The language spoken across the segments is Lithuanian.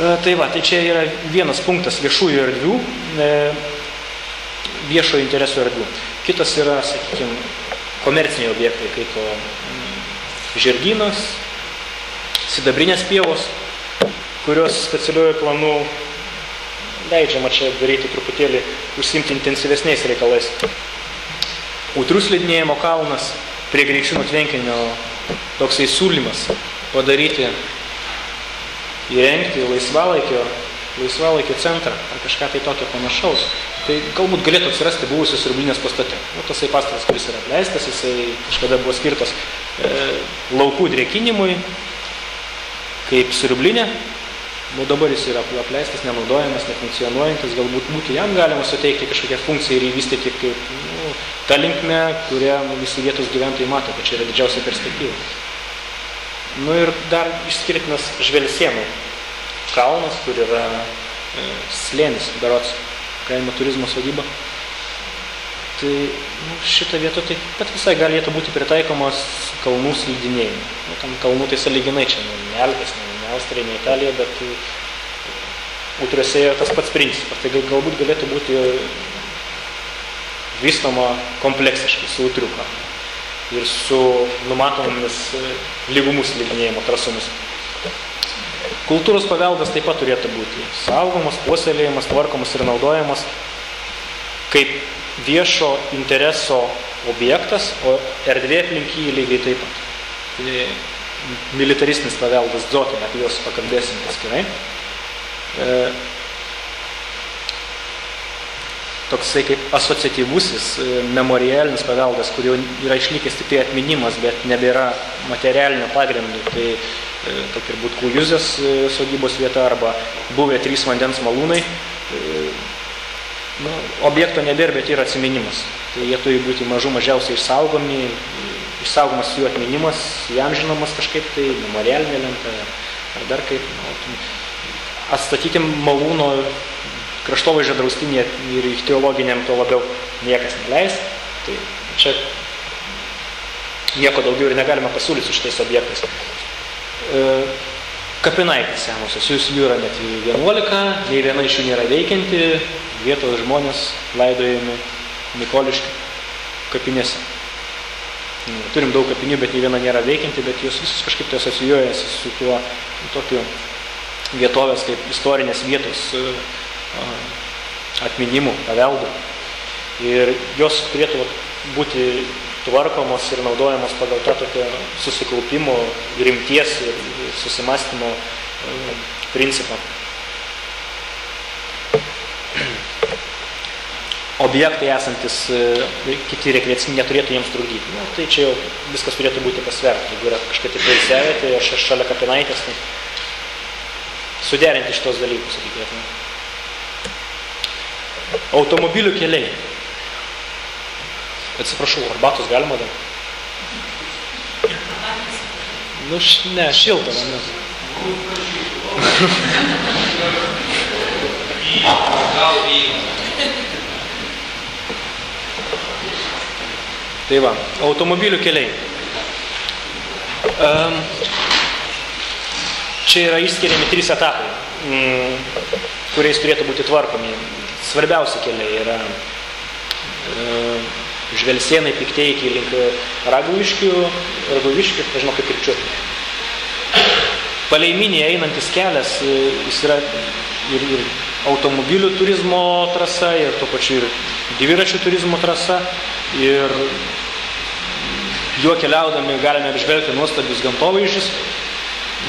Tai va, tai čia yra vienas punktas viešųjų erdvių, viešojo interesų erdvių. Kitas yra, sakykime, komerciniai objektai, kaip žirgynas, sidabrinės pievos, kurios specialiuoju planu leidžiama čia daryti truputėlį užsiimti intensyvesniais reikalais. Ūtrių slidinėjimo kalnas, prie Greikščiūnų tvenkinio toksai siūlymas padaryti, įrengti laisvalaikio centrą ar kažką tai tokio panašaus. Tai galbūt galėtų atsirasti buvusios siurblinės pastate. Tasai pastatas, kuris yra apleistas, jisai kažkada buvo skirtas laukų drėkinimui, kaip siurblinė. Dabar jis yra apleistas, nenaudojamas, nefunkcionuojantis, galbūt būtų jam galima suteikti kažkokią funkciją ir įvystyti kaip tą linkmę, kurią visi vietos gyventojai mato, kad čia yra didžiausia perspektyva. Ir dar išskirtinas Žvelsėnų kalnas, kur yra slėnis, berods, kaimo turizmo sodyba. Tai šitą vietą taip pat visai galėtų būti pritaikomas kalnų slidinėjimui. Tam kalnų tai sąlyginai čia, ne Alpės, ne Austrija, ne Italija, bet Ūtriuose yra tas pats principas. Tai galbūt galėtų būti vystoma kompleksiškai su Ūtrių kalnu ir su numatomomis lygumų slidinėjimo trasomis. Kultūros paveldas taip pat turėtų būti saugomas, puoselėjimas, tvarkomas ir naudojamas kaip viešo intereso objektas, o erdvė aplink jį lygiai taip pat. Tai militaristinis paveldas dzotė, apie juos pakalbėsim atskirai. Toksai kaip asociatyvusis memorialinis paveldas, kurio yra išlikęs tik tai atminimas, bet nebėra materialinio pagrindų. Tai tokia ir Butkų Juzės sodybos vieta arba buvę 3 vandens malūnai. Objekto nebėra, bet yra atsiminimas. Tai jie turi būti mažiausiai išsaugomi, išsaugomas jų atminimas, jam žinomas kažkaip tai, memorialinė lenta ar dar kaip. Atstatyti malūno kraštovaizdžio draustinį ir ichtiologiniam to labiau niekas neleis. Tai čia nieko daugiau ir negalima pasiūlyti su šitais objektais. Kapinaitės senosios, jų yra net 11, nei viena iš jų nėra veikianti, vietos žmonės laidojami Mikoliškių kapinėse. Turim daug kapinių, bet nei viena nėra veikianti, bet jos visus kažkaip tai asocijuojasi su tuo tokiu vietovės kaip istorinės vietos atminimų, paveldų. Ir jos turėtų būti tvarkomos ir naudojamos pagal tą tokio susikaupimo, rimties ir susimastymo principą. Objektai esantis, kiti rekreaciniai neturėtų jiems trukdyti. Tai čia jau viskas turėtų būti pasverta. Jeigu yra kažkokia tai poilsiavė, tai aš šalia kapinaitės, tai suderinti šitos dalykus reikėtų. Automobilių keliai. Atsiprašau, arbatos galima dar? Ne, šilta vandens. Tai va, automobilių keliai. Čia yra išskiriami 3 etapai, kuriais turėtų būti tvarkomi. Svarbiausi keliai yra Žvelsėnai, Pikteikiai link Raguviškių, nežinau kaip kirčiuoti. Palei Minį einantis kelias, jis yra ir automobilių turizmo trasa, ir tuo pačiu ir dviračių turizmo trasa, ir juo keliaudami galime apžvelgti nuostabius gamtovaizdžius.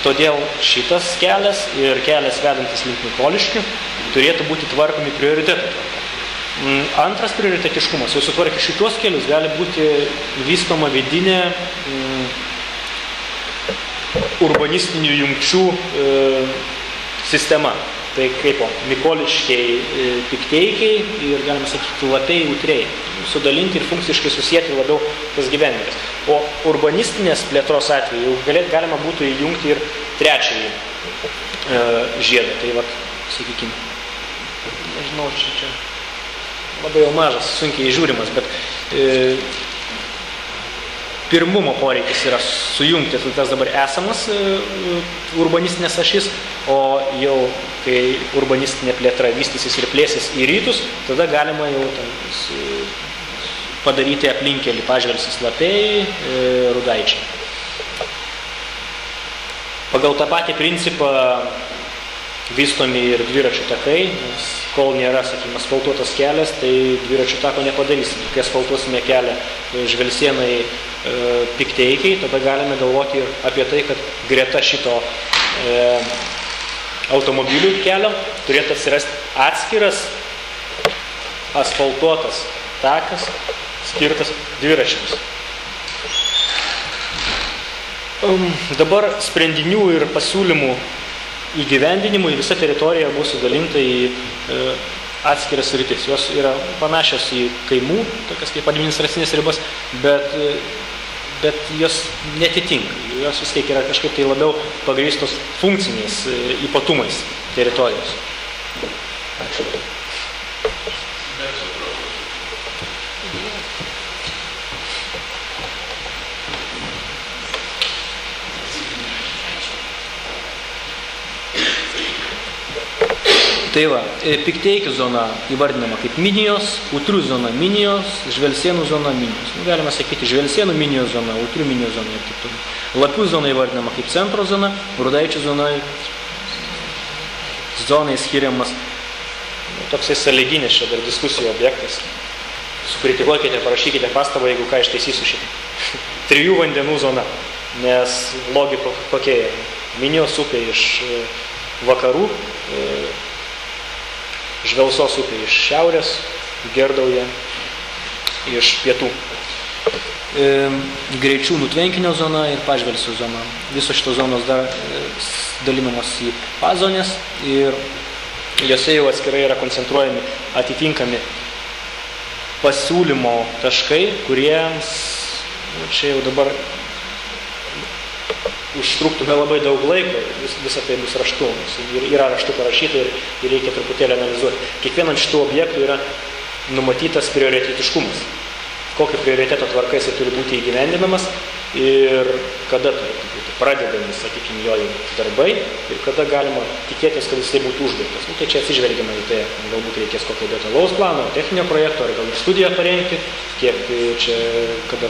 Todėl šitas kelias ir kelias vedantis link Mikoliškių turėtų būti tvarkomi prioritetų tvarka. Antras prioritetiškumas, jau sutvarkę šitos kelius, gali būti vystoma vidinė urbanistinių jungčių sistema. Tai kaip Mikoliškiai, Pikteikiai ir, galima sakyti, Lapiai, Ūtriai. Sudalinti ir funkciškai susijęti labiau tas gyvenvietės. O urbanistinės plėtros atveju galima būtų įjungti ir trečiąjį žiedą. Tai vat, sakykime, nežinau, čia labai jau mažas, sunkiai žiūrimas, bet pirmumo poreikis yra sujungti tas dabar esamas urbanistinės ašis, o jau kai urbanistinė plėtra vystysis ir plėsis į rytus, tada galima jau padaryti aplinkelį Pažvelsis Lapiai, Rudaičiai. Pagal tą patį principą vystomi ir dviračių takai, nes kol nėra, sakykime, asfaltuotas kelias, tai dviračių tako nepadarysim. Kai asfaltuosime kelią Žvelsienai Pikteikiai, tada galime galvoti ir apie tai, kad greta šito automobilių kelio turėtų atsirasti atskiras asfaltuotas takas skirtas dviračiams. Dabar sprendinių ir pasiūlymų įgyvendinimui visa teritorija bus sudalinta į atskiras sritis. Jos yra panašios į kaimų, tokias kaip administracinės ribas, bet jos netitinka. Jos vis tiek yra kažkaip tai labiau pagrįstos funkciniais ypatumais teritorijos. Ačiū. Tai va, Pikteikių zona įvardinama kaip minijos, Utrių zona minijos, Žvelsienų zona minijos. Galima sakyti Žvelsienų minijos zona, Utrių minijos zona ir taip toliau. Lapių zona įvardinama kaip centro zona, Rudaičių zonai skiriamas toksai sąlyginis čia dar diskusijų objektas. Sukritikuokite, parašykite pastabą, jeigu ką ištaisysiu šitą. 3 vandenų zona, nes logika kokia yra. Minijos upė iš vakarų, Žvelsos upė iš šiaurės, Gerdauja iš pietų. Greičiūnų tvenkinio zona ir Pažvelsių zona. Visos šitos zonos dar dalinamos į pazonės ir jose jau atskirai yra koncentruojami atitinkami pasiūlymo taškai, kuriems čia jau dabar užtruktume labai daug laiko, visą tai bus raštu, yra raštu parašyta ir reikia truputėlį analizuoti. Kiekvienam šitų objektų yra numatytas prioritetiškumas. Kokia prioriteto tvarka jisai turi būti įgyvendinamas ir kada turi būti pradedami, sakykime, jo darbai ir kada galima tikėtis, kad jisai būtų užbaigtas. Tai čia atsižvelgiama į tai, galbūt reikės kokio detalaus plano, techninio projekto, ar gal studiją parengti, kiek čia, kada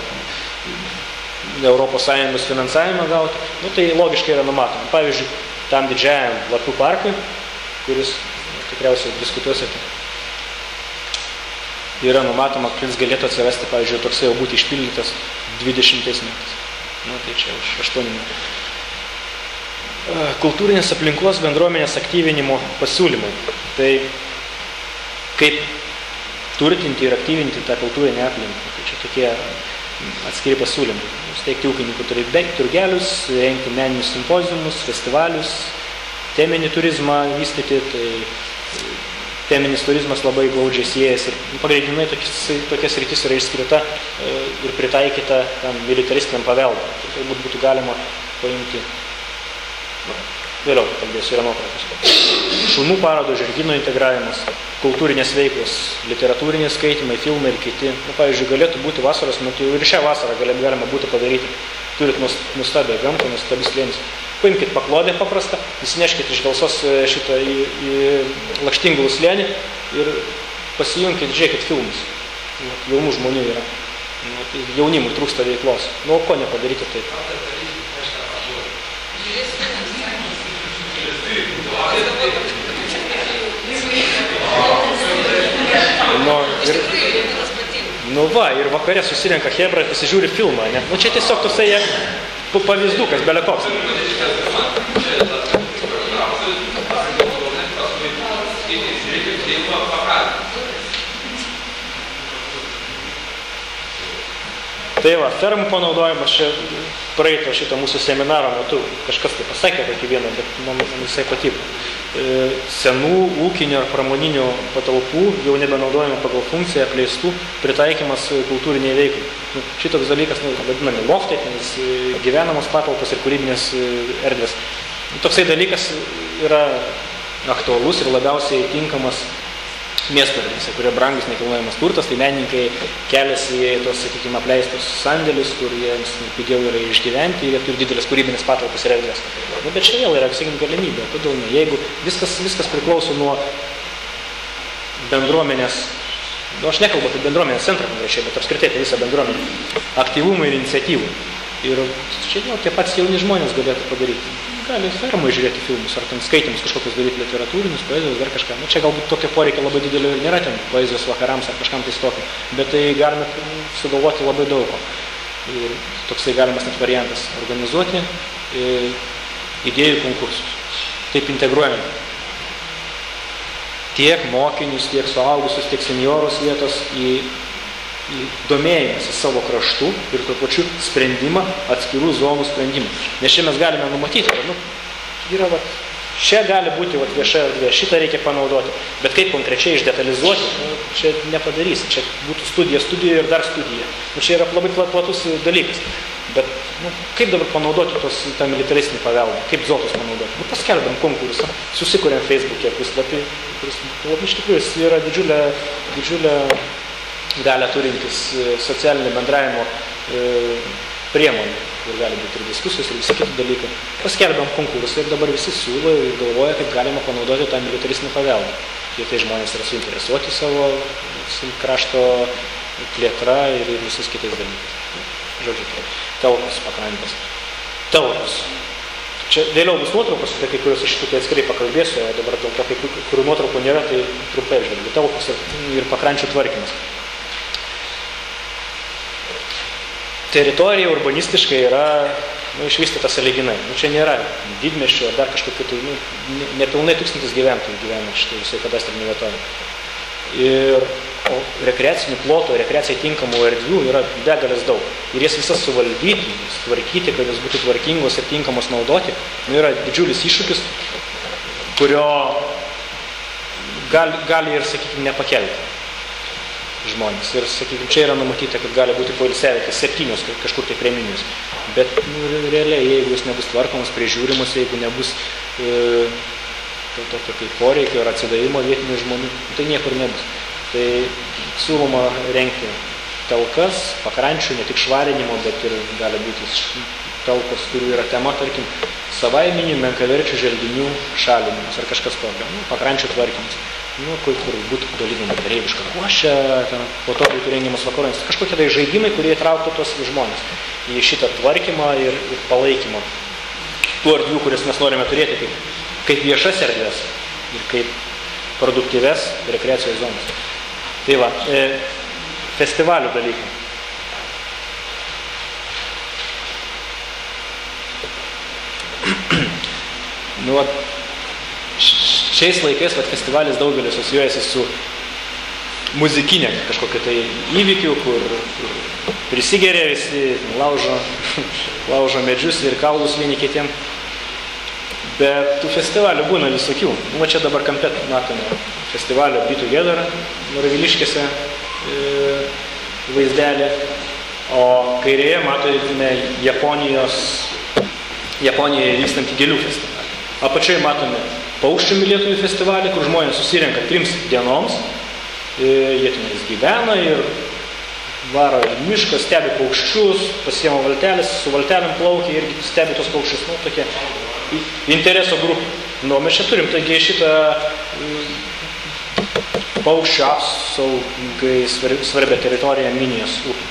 Europos Sąjungos finansavimą gauti. Tai logiškai yra numatoma. Pavyzdžiui, tam didžiajam Lapių parkui, kuris tikriausiai diskutuosite, yra numatoma, kad jis galėtų atsirasti, pavyzdžiui, toksai jau būti išpildytas 20 metais. Tai čia už 8 metų. Kultūrinės aplinkos bendruomenės aktyvinimo pasiūlymai. Tai kaip turtinti ir aktyvinti tą kultūrinę aplinką. Tai čia tokie atskiri pasiūlymai. Steigti ūkininkų turgelius, rengti meninius simpoziumus, festivalius, teminį turizmą vystyti. Tai teminis turizmas labai glaudžiai siejasi ir pagrindinai tokias rytis yra išskirta ir pritaikyta tam militaristiniam paveldui. Tai galbūt būtų galima paimti, vėliau kalbėsiu, yra nuotraukos. Šunų parodo, žirgyno integravimas, kultūrinės veiklos, literatūriniai skaitimai, filmai ir kiti. Pavyzdžiui, galėtų būti vasaros metu ir šią vasarą galima būtų padaryti. Turit nustabią gamtą, nustabius slėnius. Paimkite paklodę paprastą, įsineškite iš Žvelsos šitą į Lakštingulų slėnį ir pasijungkite, žiūrėkit filmus. Jaunų žmonių yra. Jaunimui trūksta veiklos. O ko nepadaryti taip? Ir vakare susirenka chebra ir pasižiūri filmą. Ne? Čia tiesiog toksai pavyzdukas, belekoks. Tai va, fermų panaudojimas čia praeito šito mūsų seminaro metu. Kažkas tai pasakė tokį vieną, bet man visai patiko. Senų ūkinio ar pramoninių patalpų jau nebenaudojama pagal funkciją, apleistų, pritaikymas kultūriniai veiklai. Šitoks dalykas, vadinami loftai, gyvenamos patalpos ir kūrybinės erdvės. Toksai dalykas yra aktualus ir labiausiai tinkamas miesto erdvėse, kurie brangus nekilnojamas turtas, tai menininkai keliasi į tos, sakykime, apleistus sandėlius, kur jiems pigiau yra išgyventi ir jie turi didelės kūrybinės patalpas ir erdvės. Nu, bet čia vėl yra, sakykime, galimybė, kodėl ne? Jeigu viskas priklauso nuo bendruomenės, nu, aš nekalbu apie bendruomenės centrą konkrečiai, bet apskritai apie visą bendruomenę, aktyvumą ir iniciatyvų. Ir čia vėl tie patys jauni žmonės galėtų padaryti. Gali fermai žiūrėti filmus, ar ten skaitimus kažkokius daryti literatūrinius, poezijos, dar kažką. Nu, čia galbūt tokio poreikio labai didelio ir nėra ten poezijos vakarams ar kažkam tai stokio, bet tai galime sugalvoti labai daug ko. Ir toksai galimas net variantas organizuoti idėjų konkursus. Taip integruojant tiek mokinius, tiek suaugusius, tiek seniorus vietos į domėjimąsi savo kraštų ir tuo pačiu sprendimą, atskirų zonų sprendimą. Nes čia mes galime numatyti, kad yra, čia gali būti vieša erdvė, šitą reikia panaudoti, bet kaip konkrečiai išdetalizuoti, čia nepadarysi, čia būtų studija ir dar studija. Čia yra labai platus dalykas, bet kaip dabar panaudoti tą militaristinį paveldą, kaip zotus panaudoti? Paskelbėm konkursą, susikūrėm Facebook'e puslapį, kuris iš tikrųjų yra didžiulė galę turintis socialinio bendravimo priemonių, kur gali būti ir diskusijos, ir visi kiti dalykai. Paskelbėm konkursą ir dabar visi siūlo ir galvoja, kaip galima panaudoti tą militaristinį paveldą. Ir tai žmonės yra suinteresuoti savo krašto plėtra ir visus kitais dalykais. Žodžiu, telkos, pakrantės. Telkos. Čia vėliau bus nuotraukos, tai kai kurios iš šitų atskirai pakalbėsiu, o dabar dėl to, kurių nuotraukų nėra, tai trumpai žvelgiu. Telkos ir pakrančių tvarkymas. Teritorija urbanistiškai yra išvystyta sąlyginai. Čia nėra didmiesčio ar dar kažkokiu, tai nepilnai 1000 gyventojų gyvena šitai visai kadastrinė vietovė. O rekreacinių plotų, rekreacijai tinkamų erdvių yra begalės daug. Ir jas visas suvaldyti, tvarkyti, kad jos būtų tvarkingos ir tinkamos naudoti, yra didžiulis iššūkis, kurio gali ir, sakykime, nepakelti žmonės. Ir, sakykime, čia yra numatyta, kad gali būti poilsiavietės 7 kažkur tai prie Minijos. Bet realiai, jeigu jis nebus tvarkomas, prižiūrimas, jeigu nebus tokio kaip poreikio ar atsidavimo vietinių žmonių, tai niekur nebus. Tai siūloma rengti talkas, pakrančių, ne tik švarinimo, bet ir gali būti talkos, kurių yra tema, tarkim, savaiminių menkaverčių želdinių šalinimas ar kažkas tokio, pakrančių tvarkymas. Kur būtų dalinama kareiviška ruošia, po to būtų rengiamas vakarojant. Kažkokie tai žaidimai, kurie įtrauktų tos žmonės į šitą tvarkymą ir palaikymą tų erdvių, kurias mes norime turėti kaip viešas erdvės ir kaip produktyves rekreacijos zonas. Tai va, festivalių dalykai. Šiais laikais festivalis daugelis asocijuojasi su muzikinė kažkokia tai įvykių, kur prisigeria visi, laužo medžius ir kaulus vieni kitiem. Bet tų festivalių būna visokių. Čia dabar kampe matome festivalio Be Together Radviliškėse vaizdelį, o kairėje matome Japonijoje vykstantį gėlių festivalį. Apačioje matome paukščių mylėtojų festivalį, kur žmonės susirenka 3 dienoms, jie tenais gyvena ir varo į mišką, stebi paukščius, pasiema valtelis, su valtelėm plaukia ir stebi tos paukščius. Tokie intereso grupė. Mes čia turim, taigi šitą paukščių apsaugai svarbią teritoriją Minijos upė.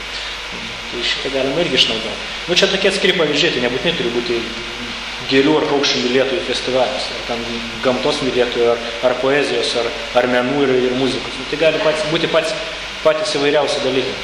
Tai šitą galima irgi išnaudoti. Čia tokie atskiri pavyzdžiai, tai nebūtinai turi būti gėlių ar paukščių mylėtojų festivalis, ar ten gamtos mylėtojų, ar poezijos, ar menų ir muzikos. Tai gali būti patys įvairiausi dalykai.